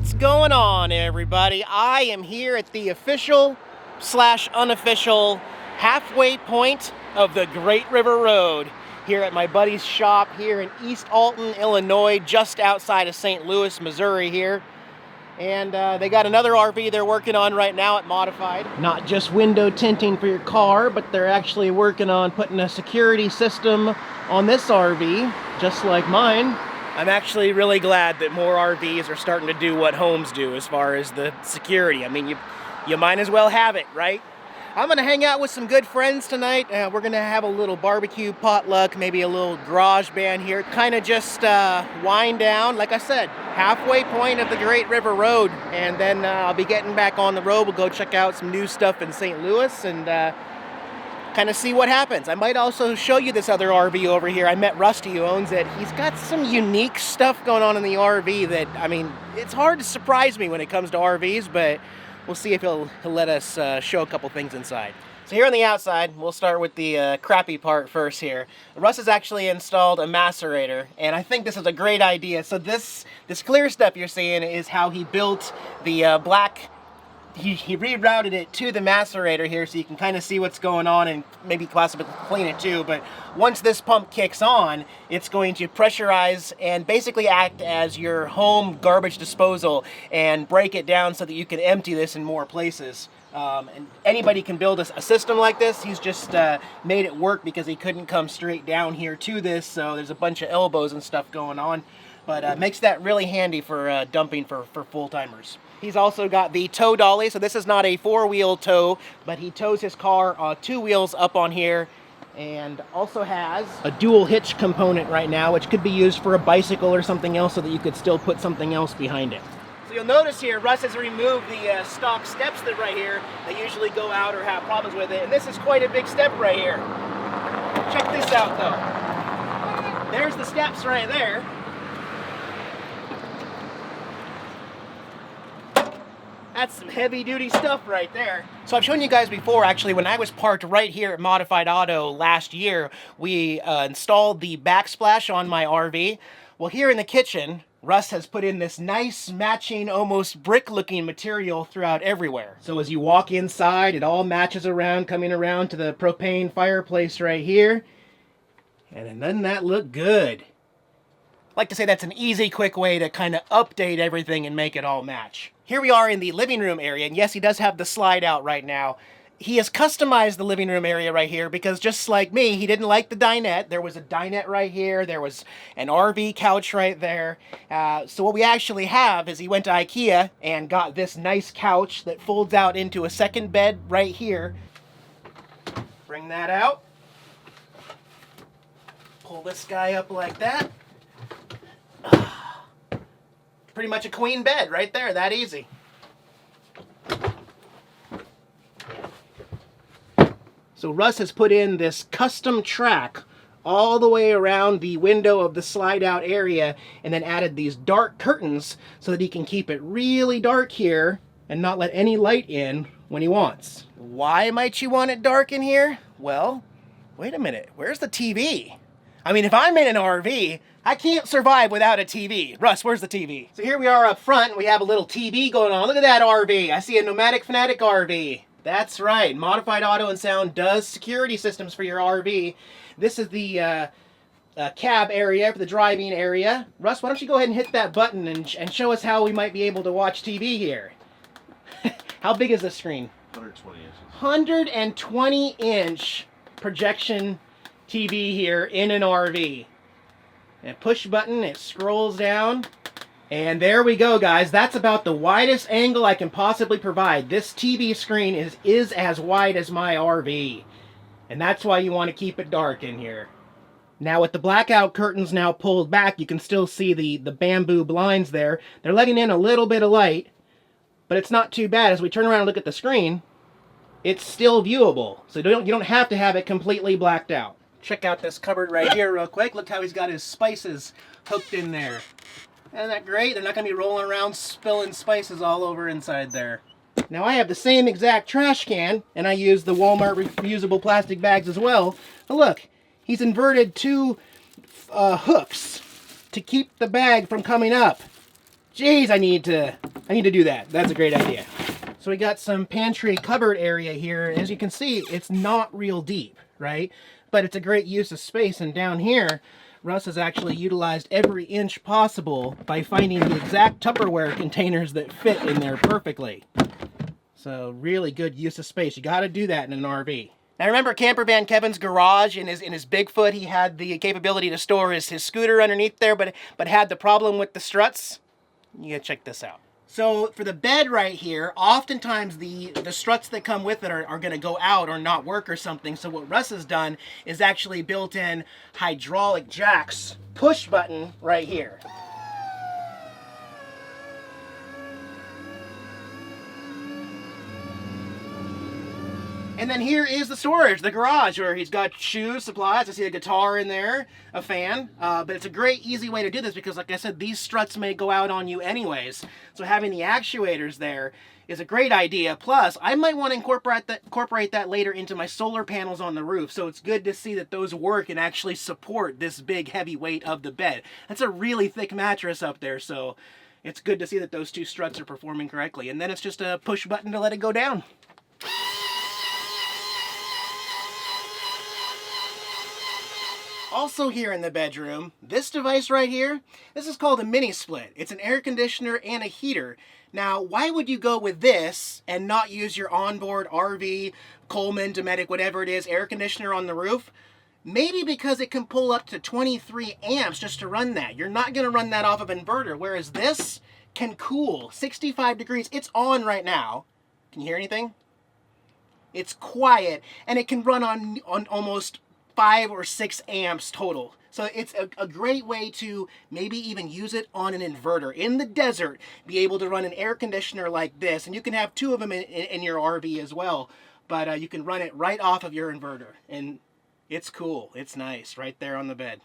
What's going on, everybody? I am here at the official/unofficial halfway point of the Great River Road here at my buddy's shop here in East Alton, Illinois, just outside of St. Louis, Missouri here. And they got another RV they're working on right now at Modified. Not just window tinting for your car, but they're actually working on putting a security system on this RV, just like mine. I'm actually really glad that more RVs are starting to do what homes do as far as the security. I mean, you might as well have it, right? I'm gonna hang out with some good friends tonight. We're gonna have a little barbecue potluck, maybe a little garage band here. Kind of just wind down, like I said, halfway point of the Great River Road. And then I'll be getting back on the road. We'll go check out some new stuff in St. Louis and kind of see what happens. I might also show you this other RV over here. I met Rusty, who owns it. He's got some unique stuff going on in the RV that, I mean, it's hard to surprise me when it comes to RVs, but we'll see if he'll let us show a couple things inside. So here on the outside, we'll start with the crappy part first here. Russ has actually installed a macerator, and I think this is a great idea. So this clear stuff you're seeing is how he built the black. He rerouted it to the macerator here so you can kind of see what's going on and maybe possibly clean it too. But once this pump kicks on, it's going to pressurize and basically act as your home garbage disposal and break it down so that you can empty this in more places. And anybody can build a system like this. He's just made it work because he couldn't come straight down here to this, so there's a bunch of elbows and stuff going on. But makes that really handy for dumping for full-timers. He's also got the tow dolly, so this is not a four-wheel tow, but he tows his car two wheels up on here, and also has a dual hitch component right now, which could be used for a bicycle or something else so that you could still put something else behind it. So you'll notice here, Russ has removed the stock steps that right here that usually go out or have problems with it, and this is quite a big step right here. Check this out, though. There's the steps right there. That's some heavy-duty stuff right there. So I've shown you guys before, actually, when I was parked right here at Modified Auto last year, we installed the backsplash on my RV. Well, here in the kitchen, Russ has put in this nice matching, almost brick-looking material throughout everywhere. So as you walk inside, it all matches around, coming around to the propane fireplace right here. And doesn't that look good? I like to say that's an easy, quick way to kind of update everything and make it all match. Here we are in the living room area, and yes, he does have the slide out right now. He has customized the living room area right here because just like me, he didn't like the dinette. There was a dinette right here. There was an RV couch right there. So what we actually have is he went to IKEA and got this nice couch that folds out into a second bed right here. Bring that out. Pull this guy up like that. Pretty much a queen bed right there, that easy. So Russ has put in this custom track all the way around the window of the slide out area and then added these dark curtains so that he can keep it really dark here and not let any light in when he wants. Why might you want it dark in here? Well, wait a minute, where's the TV? I mean, if I'm in an RV, I can't survive without a TV. Russ, where's the TV? So here we are up front. We have a little TV going on. Look at that RV. I see a Nomadic Fanatic RV. That's right. Modified Auto and Sound does security systems for your RV. This is the cab area for the driving area. Russ, why don't you go ahead and hit that button and show us how we might be able to watch TV here. How big is this screen? 120 inches. 120-inch projection TV here in an RV. And push button, it scrolls down. And there we go, guys. That's about the widest angle I can possibly provide. This TV screen is as wide as my RV. And that's why you want to keep it dark in here. Now with the blackout curtains now pulled back, you can still see the bamboo blinds there. They're letting in a little bit of light, but it's not too bad. As we turn around and look at the screen, it's still viewable. So you don't have to have it completely blacked out. Check out this cupboard right here real quick. Look how he's got his spices hooked in there. Isn't that great? They're not going to be rolling around spilling spices all over inside there. Now I have the same exact trash can, and I use the Walmart reusable plastic bags as well. But look, he's inverted two hooks to keep the bag from coming up. Jeez, I need to I need to do that. That's a great idea. So we got some pantry cupboard area here. As you can see, it's not real deep, right? But it's a great use of space. And down here, Russ has actually utilized every inch possible by finding the exact Tupperware containers that fit in there perfectly. So really good use of space. You got to do that in an RV. Now remember Campervan Kevin's garage in his Bigfoot, he had the capability to store his scooter underneath there, but had the problem with the struts? You gotta check this out. So for the bed right here, oftentimes the struts that come with it are going to go out or not work or something. So what Russ has done is actually built in hydraulic jacks, push button right here. And then here is the storage, the garage, where he's got shoes, supplies. I see a guitar in there, a fan. But it's a great, easy way to do this because, like I said, these struts may go out on you anyways. So having the actuators there is a great idea. Plus, I might want to incorporate that later into my solar panels on the roof. So it's good to see that those work and actually support this big, heavy weight of the bed. That's a really thick mattress up there, so it's good to see that those two struts are performing correctly. And then it's just a push button to let it go down. Also here in the bedroom, this device right here, this is called a mini split. It's an air conditioner and a heater. Now, why would you go with this and not use your onboard RV, Coleman, Dometic, whatever it is, air conditioner on the roof? Maybe because it can pull up to 23 amps just to run that. You're not going to run that off of an inverter, whereas this can cool 65 degrees. It's on right now. Can you hear anything? It's quiet, and it can run on almost 5 or 6 amps total. So it's a great way to maybe even use it on an inverter. In the desert, be able to run an air conditioner like this. And you can have 2 of them in your RV as well. But you can run it right off of your inverter. And it's cool. It's nice right there on the bed.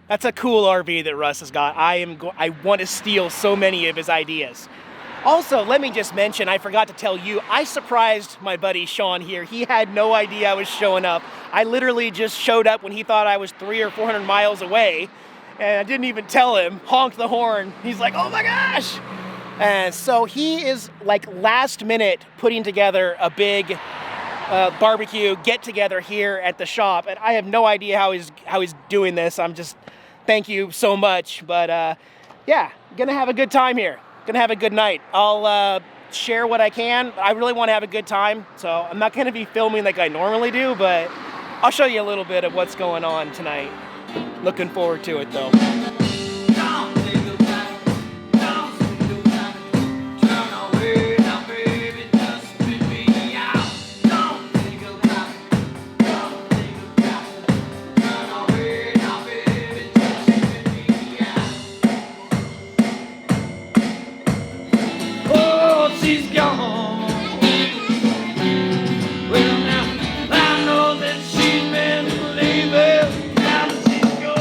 That's a cool RV that Russ has got. I want to steal so many of his ideas. Also, let me just mention, I forgot to tell you, I surprised my buddy Sean here. He had no idea I was showing up. I literally just showed up when he thought I was 300 or 400 miles away, and I didn't even tell him, honked the horn. He's like, oh my gosh! And so he is like last minute putting together a big barbecue get-together here at the shop, and I have no idea how he's doing this. I'm just, thank you so much, but yeah, gonna have a good time here. Gonna have a good night. I'll share what I can. I really want to have a good time, so I'm not gonna be filming like I normally do, but I'll show you a little bit of what's going on tonight. Looking forward to it though. She's gone. Well now, I know that she's been leaving. Now that she's gone.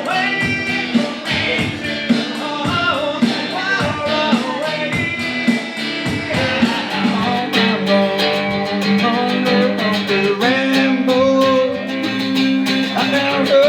Away from me to home, far away. On the rainbow, I found her.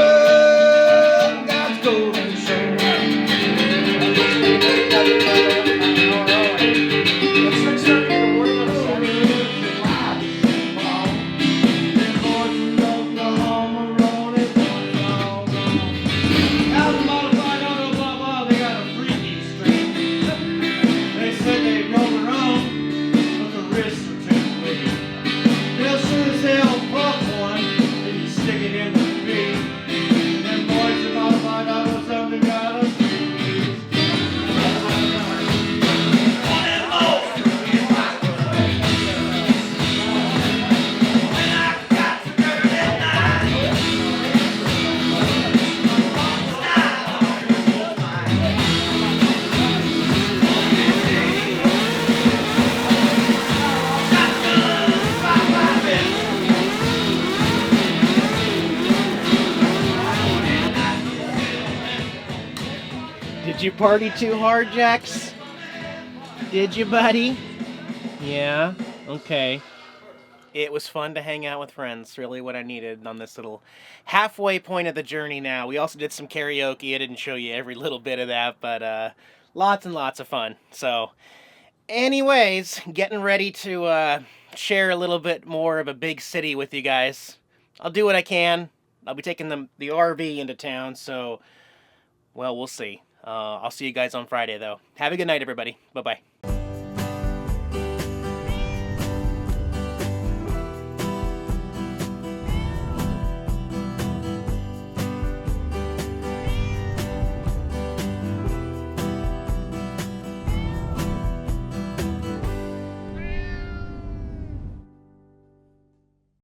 Did you party too hard, Jax? Did you, buddy? Yeah? Okay. It was fun to hang out with friends, really what I needed on this little halfway point of the journey now. We also did some karaoke. I didn't show you every little bit of that, but lots and lots of fun. So, anyways, getting ready to share a little bit more of a big city with you guys. I'll do what I can. I'll be taking the RV into town, so, well, we'll see. I'll see you guys on Friday, though. Have a good night, everybody. Bye-bye.